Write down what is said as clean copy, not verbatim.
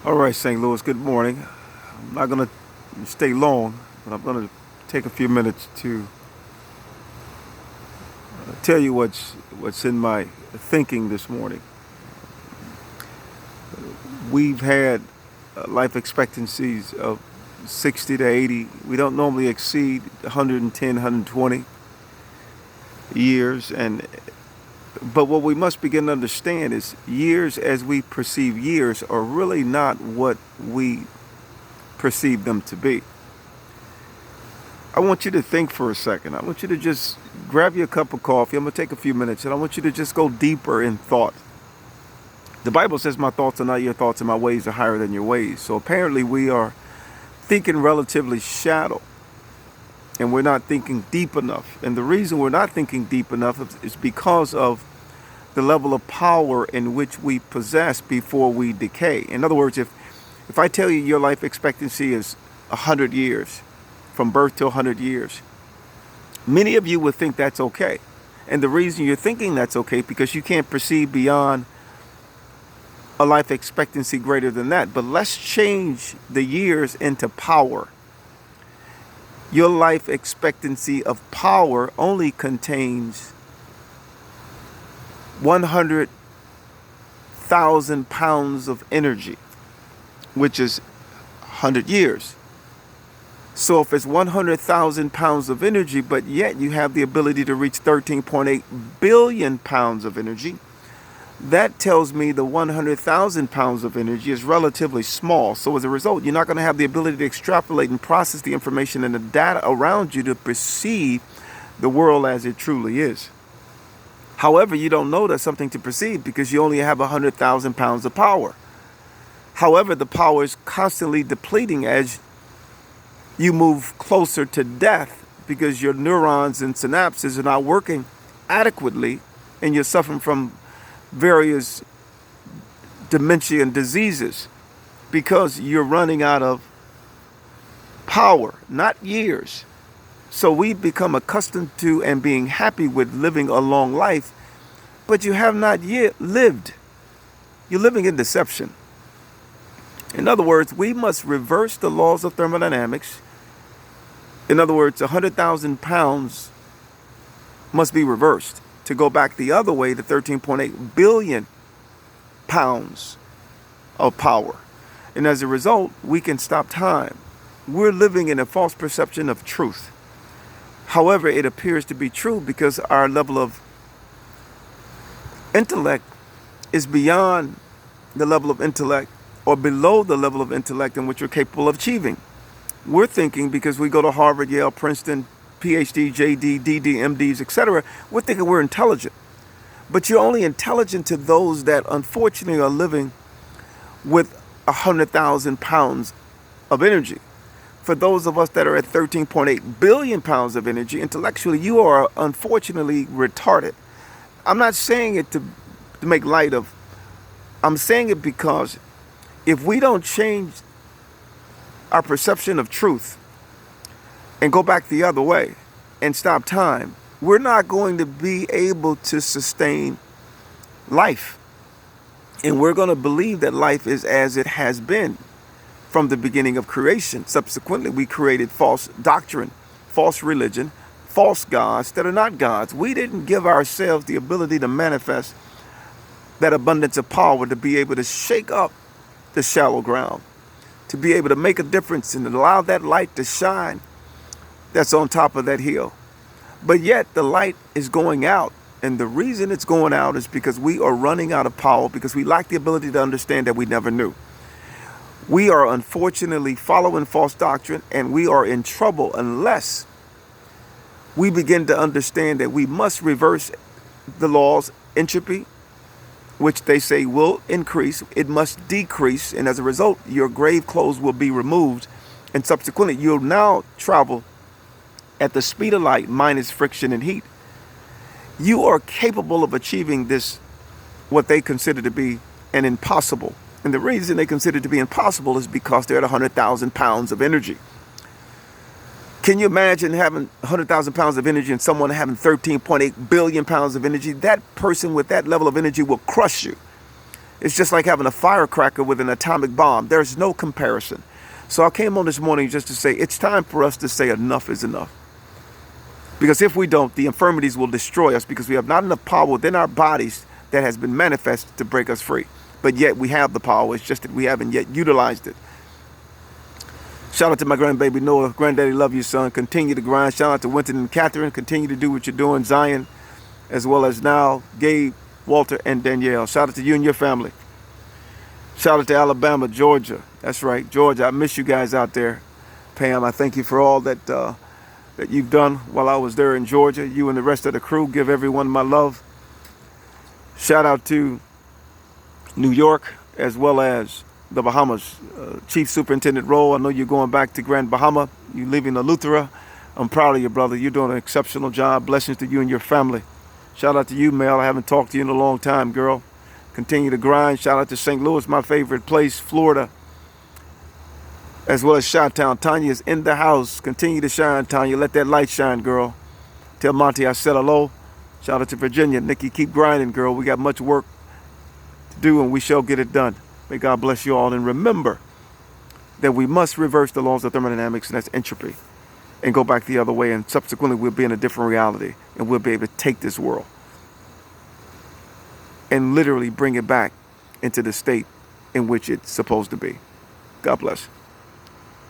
All right, St. Louis, good morning. I'm not going to stay long, but I'm going to take a few minutes to tell you what's in my thinking this morning. We've had life expectancies of 60 to 80. We don't normally exceed 110, 120 years, but what we must begin to understand is years as we perceive years are really not what we perceive them to be. I want you to think for a second. I want you to just grab your cup of coffee. I'm going to take a few minutes and I want you to just go deeper in thought. The Bible says my thoughts are not your thoughts and my ways are higher than your ways. So apparently we are thinking relatively shallow and we're not thinking deep enough. And the reason we're not thinking deep enough is because of the level of power in which we possess before we decay. In other words, if I tell you your life expectancy is 100 years, from birth to 100 years, many of you would think that's okay. And the reason you're thinking that's okay because you can't perceive beyond a life expectancy greater than that. But let's change the years into power. Your life expectancy of power only contains 100,000 pounds of energy, which is 100 years. So if it's 100,000 pounds of energy, but yet you have the ability to reach 13.8 billion pounds of energy, that tells me the 100,000 pounds of energy is relatively small. So as a result, you're not going to have the ability to extrapolate and process the information and the data around you to perceive the world as it truly is. However, you don't know that's something to perceive because you only have 100,000 pounds of power. However, the power is constantly depleting as you move closer to death because your neurons and synapses are not working adequately and you're suffering from various dementia and diseases because you're running out of power, not years. So we've become accustomed to and being happy with living a long life, but you have not yet lived. You're living in deception. In other words, we must reverse the laws of thermodynamics. In other words, 100,000 pounds must be reversed to go back the other way to 13.8 billion pounds of power. And as a result, we can stop time. We're living in a false perception of truth. However, it appears to be true because our level of intellect is beyond the level of intellect or below the level of intellect in which we're capable of achieving. We're thinking because we go to Harvard, Yale, Princeton, PhD, JD, DD, MDs, etc., we're thinking we're intelligent. But you're only intelligent to those that unfortunately are living with 100,000 pounds of energy. For those of us that are at 13.8 billion pounds of energy, intellectually, you are unfortunately retarded. I'm not saying it to make light of. I'm saying it because if we don't change our perception of truth and go back the other way and stop time, we're not going to be able to sustain life. And we're going to believe that life is as it has been from the beginning of creation. Subsequently, we created false doctrine, false religion, false gods that are not gods. We didn't give ourselves the ability to manifest that abundance of power to be able to shake up the shallow ground, to be able to make a difference and allow that light to shine that's on top of that hill. But yet the light is going out. And the reason it's going out is because we are running out of power because we lack the ability to understand that we never knew. We are unfortunately following false doctrine and we are in trouble unless we begin to understand that we must reverse the laws, entropy, which they say will increase, it must decrease. And as a result, your grave clothes will be removed. And subsequently, you'll now travel at the speed of light minus friction and heat. You are capable of achieving this, what they consider to be an impossible. And the reason they consider it to be impossible is because they're at 100,000 pounds of energy. Can you imagine having 100,000 pounds of energy and someone having 13.8 billion pounds of energy? That person with that level of energy will crush you. It's just like having a firecracker with an atomic bomb. There's no comparison. So I came on this morning just to say it's time for us to say enough is enough. Because if we don't, the infirmities will destroy us because we have not enough power within our bodies that has been manifested to break us free. But yet we have the power. It's just that we haven't yet utilized it. Shout out to my grandbaby Noah. Granddaddy, love you, son. Continue to grind. Shout out to Winton and Catherine. Continue to do what you're doing. Zion, as well as now Gabe, Walter, and Danielle. Shout out to you and your family. Shout out to Alabama, Georgia. That's right, Georgia. I miss you guys out there. Pam, I thank you for all that that you've done while I was there in Georgia. You and the rest of the crew. Give everyone my love. Shout out to New York as well as the Bahamas. Chief Superintendent role. I know you're going back to Grand Bahama. You're leaving Eleuthera. I'm proud of you, brother. You're doing an exceptional job. Blessings to you and your family. Shout out to you, Mel. I haven't talked to you in a long time, girl. Continue to grind. Shout out to St. Louis, my favorite place, Florida, as well as Chi-Town. Tanya is in the house. Continue to shine, Tanya. Let that light shine, girl. Tell Monty I said hello. Shout out to Virginia. Nikki, keep grinding, girl. We got much work to do, and we shall get it done. May God bless you all. And remember that we must reverse the laws of thermodynamics, and that's entropy, and go back the other way. And subsequently, we'll be in a different reality, and we'll be able to take this world and literally bring it back into the state in which it's supposed to be. God bless.